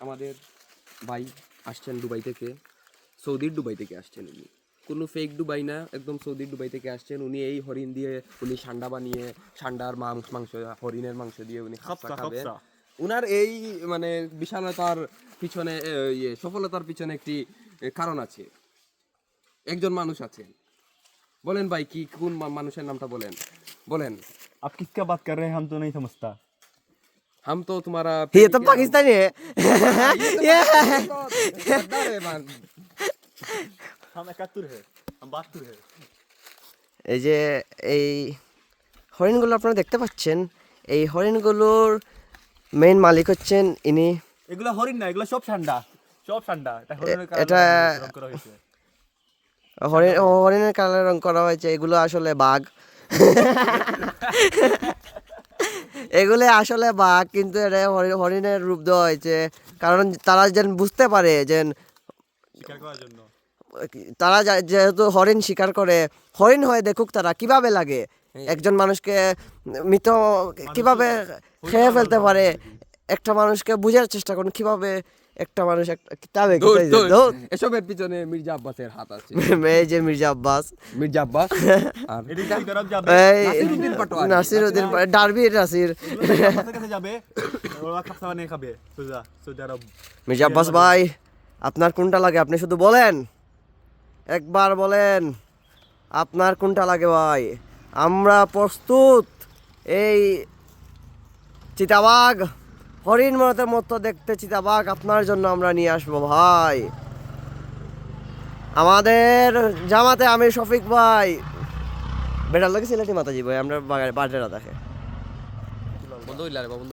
আমাদের ভাই আসছেন দুবাই থেকে, সৌদির দুবাই থেকে আসছেন উনি, কোনো ফেক দুবাই না, একদম সৌদির দুবাই থেকে আসছেন উনি। এই হরিণ দিয়ে উনি সান্ডা বানিয়ে, সান্ডার মাংস, হরিণের মাংস দিয়ে উনি খাপসা খাবেন। উনার এই মানে বিশালতার পিছনে সফলতার পিছনে একটি কারণ আছে, একজন মানুষ আছেন। বলেন ভাই, কি কোন মানুষের নামটা বলেন বলেন। आप किसका बात कर रहे हैं? हम तो नहीं समझता। हम तो तुम्हारा ये तो पाकिस्तानी है। हम 71 है, हम 72 है। এই যে এই হরিণগুলো আপনারা দেখতে পাচ্ছেন, এই হরিণগুলোর মেইন মালিক হচ্ছেন ইনি। এগুলা হরিণ না, এগুলা সব ঠান্ডা, সব ঠান্ডা। এটা হরিণের কারণে এটা রং করা হয়েছে। হরিণের কালার রং করা হয়েছে, এগুলো আসলে বাঘ। এগুলো আসলে বাঘ, কিন্তু এটা হরিণের রূপ দেওয়া হয়েছে কারণ তারা যেন বুঝতে পারে যে শিকার করার জন্য। তারা যেহেতু হরিণ শিকার করে, হরিণ হয়ে দেখুক তারা কিভাবে লাগে, একজন মানুষকে মৃত কিভাবে খেয়ে ফেলতে পারে, একটা মানুষকে বোঝার চেষ্টা করুন কিভাবে একটা মানুষ এসবের পিছনে মির্জা আব্বাসের হাত আছে। এই যে মির্জা আব্বাস, মির্জা আব্বাস আর এদিকে তরফ যাবে, নাসিরউদ্দিন ডারবি নাসির। আমাদের কাছে যাবে, ওরা খাপসা বানিয়ে খাবে। সৌদি আরব। মির্জা আব্বাস ভাই, আপনার কোনটা লাগে আপনি শুধু বলেন, একবার বলেন আপনার কোনটা লাগে ভাই। আমরা প্রস্তুত এই চিতাবাঘ, হরিণ মতের মতো দেখতে চিতাবাঘ আপনার জন্য আমরা নিয়ে আসবো ভাই। আমাদের জামাতে আমির শফিক ভাই বেটার লাগে সিলেটি মাতাজি ভাই, আমরা বাড়িটা দেখে বন্ধু